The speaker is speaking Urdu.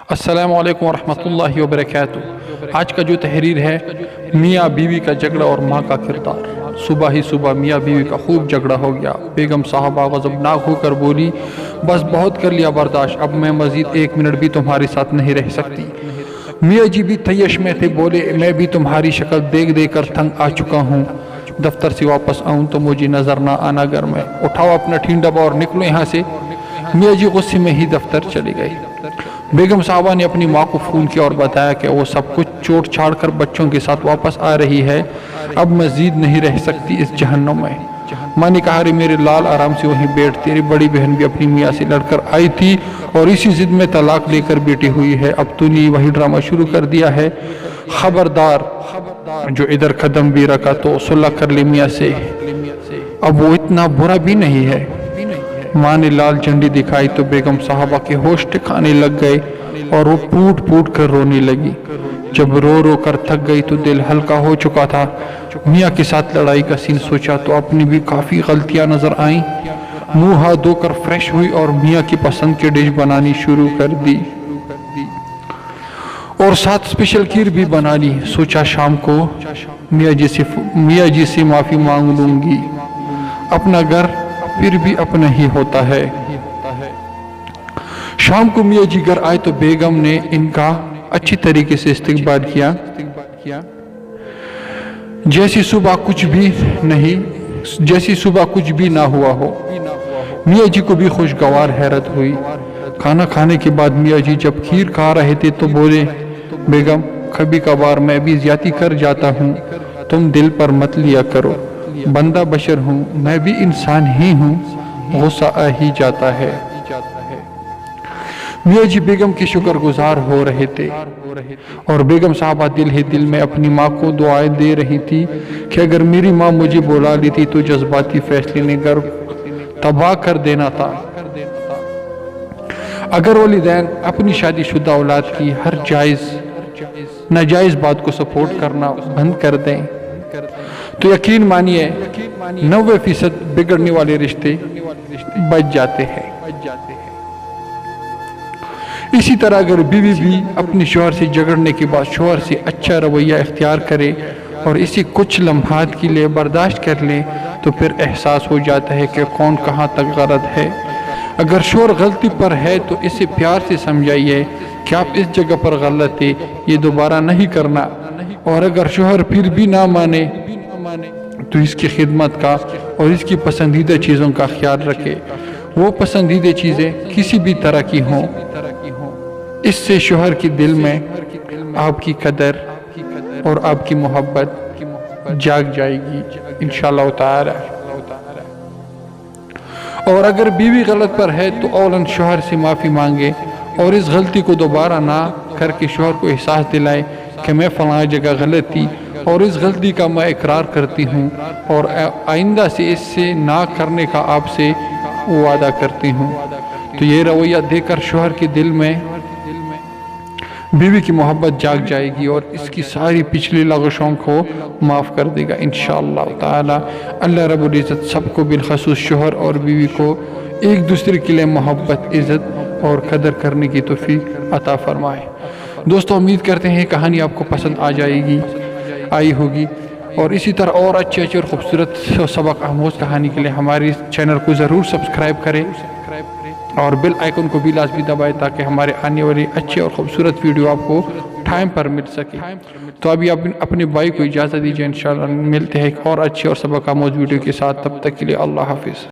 السلام علیکم ورحمۃ اللہ وبرکاتہ۔ آج کا جو تحریر ہے میاں بیوی کا جھگڑا اور ماں کا کردار۔ صبح ہی صبح میاں بیوی کا خوب جھگڑا ہو گیا۔ بیگم صاحبہ غضبناک ہو کر بولی، بس بہت کر لیا برداشت، اب میں مزید 1 منٹ بھی تمہارے ساتھ نہیں رہ سکتی۔ میاں جی بھی تیش میں تھے، بولے میں بھی تمہاری شکل دیکھ دیکھ کر تنگ آ چکا ہوں، دفتر سے واپس آؤں تو مجھے نظر نہ آنا گھر میں، اٹھاؤ اپنا ٹھینڈا اور نکلو یہاں سے۔ میاں جی غصے میں ہی دفتر چلے گئے۔ بیگم صاحبہ نے اپنی ماں کو فون کیا اور بتایا کہ وہ سب کچھ چھوڑ چھاڑ کر بچوں کے ساتھ واپس آ رہی ہے، اب مزید نہیں رہ سکتی اس جہنم میں۔ ماں نے کہا، میرے لال آرام سے وہیں بیٹھ، تیری بڑی بہن بھی اپنی میاں سے لڑ کر آئی تھی اور اسی ضد میں طلاق لے کر بیٹھی ہوئی ہے، اب تو نے وہی ڈرامہ شروع کر دیا ہے، خبردار جو ادھر قدم بھی رکھا تو صلح کر لے میاں سے، اب وہ اتنا برا بھی نہیں ہے۔ ماں نے لال جھنڈی دکھائی تو بیگم صاحبہ کے ہوش ٹھکانے لگ گئے اور وہ پوٹ پوٹ کر رونے لگی۔ جب رو رو کر تھک گئی تو دل ہلکا ہو چکا تھا۔ میاں کے ساتھ لڑائی کا سین سوچا تو اپنی بھی کافی غلطیاں نظر آئیں۔ منہ ہاتھ دھو کر فریش ہوئی اور میاں کی پسند کی ڈش بنانی شروع کر دی اور ساتھ اسپیشل کھیر بھی بنا لی۔ سوچا شام کو میاں جی سے معافی مانگ لوں گی، اپنا گھر پھر بھی اپنا ہی ہوتا ہے۔ شام کو میاں جی گھر آئے تو بیگم نے ان کا اچھی طریقے سے استقبال کیا، جیسی صبح کچھ بھی نہ ہوا ہو۔ میاں جی کو بھی خوشگوار حیرت ہوئی۔ کھانا کھانے کے بعد میاں جی جب کھیر کھا رہے تھے تو بولے، بیگم کبھی کبھار میں بھی زیادتی کر جاتا ہوں، تم دل پر مت لیا کرو، بندہ بشر ہوں، میں بھی انسان ہی ہوں، غصہ آ ہی جاتا ہے۔ میاں جی بیگم کے شکر گزار ہو رہے تھے اور بیگم صاحبہ دل ہی دل میں اپنی ماں کو دعائیں دے رہی تھی کہ اگر میری ماں مجھے بلا لیتی تو جذباتی فیصلے نے گھر تباہ کر دینا تھا۔ اگر والدین اپنی شادی شدہ اولاد کی ہر ناجائز بات کو سپورٹ کرنا بند کر دیں تو یقین مانیے 90% بگڑنے والے رشتے بچ جاتے ہیں۔ اسی طرح اگر بیوی بھی اپنے شوہر سے جھگڑنے کے بعد شوہر سے اچھا رویہ اختیار کرے اور اسے کچھ لمحات کے لیے برداشت کر لے تو پھر احساس ہو جاتا ہے کہ کون کہاں تک غلط ہے۔ اگر شوہر غلطی پر ہے تو اسے پیار سے سمجھائیے کہ آپ اس جگہ پر غلط ہے، یہ دوبارہ نہیں کرنا، اور اگر شوہر پھر بھی نہ مانے تو اس کی خدمت کا اور اس کی پسندیدہ چیزوں کا خیال رکھے، وہ پسندیدہ چیزیں کسی بھی طرح کی ہوں، اس سے شوہر کے دل میں آپ کی قدر اور آپ کی محبت جاگ جائے گی انشاءاللہ تعالی۔ اور اگر بیوی غلط پر ہے تو اولاً شوہر سے معافی مانگے اور اس غلطی کو دوبارہ نہ کر کے شوہر کو احساس دلائے کہ میں فلاں جگہ غلط تھی اور اس غلطی کا میں اقرار کرتی ہوں اور آئندہ سے اس سے نہ کرنے کا آپ سے وعدہ کرتی ہوں۔ تو یہ رویہ دیکھ کر شوہر کے دل میں بیوی کی محبت جاگ جائے گی اور اس کی ساری پچھلی لغزشوں کو معاف کر دے گا انشاءاللہ تعالی۔ اللہ رب العزت سب کو بالخصوص شوہر اور بیوی کو ایک دوسرے کے لیے محبت، عزت اور قدر کرنے کی توفیق عطا فرمائے۔ دوستو امید کرتے ہیں کہانی آپ کو پسند آئی ہوگی، اور اسی طرح اور اچھے اور خوبصورت سبق آموز کہانی کے لیے ہماری چینل کو ضرور سبسکرائب کریں اور بیل آئیکن کو بھی لازمی دبائیں تاکہ ہمارے آنے والی اچھے اور خوبصورت ویڈیو آپ کو ٹائم پر مل سکے۔ تو ابھی آپ اپنے بھائی کو اجازت دیجیے، انشاءاللہ ملتے ہیں ایک اور اچھے اور سبق آموز ویڈیو کے ساتھ، تب تک کے لیے اللہ حافظ۔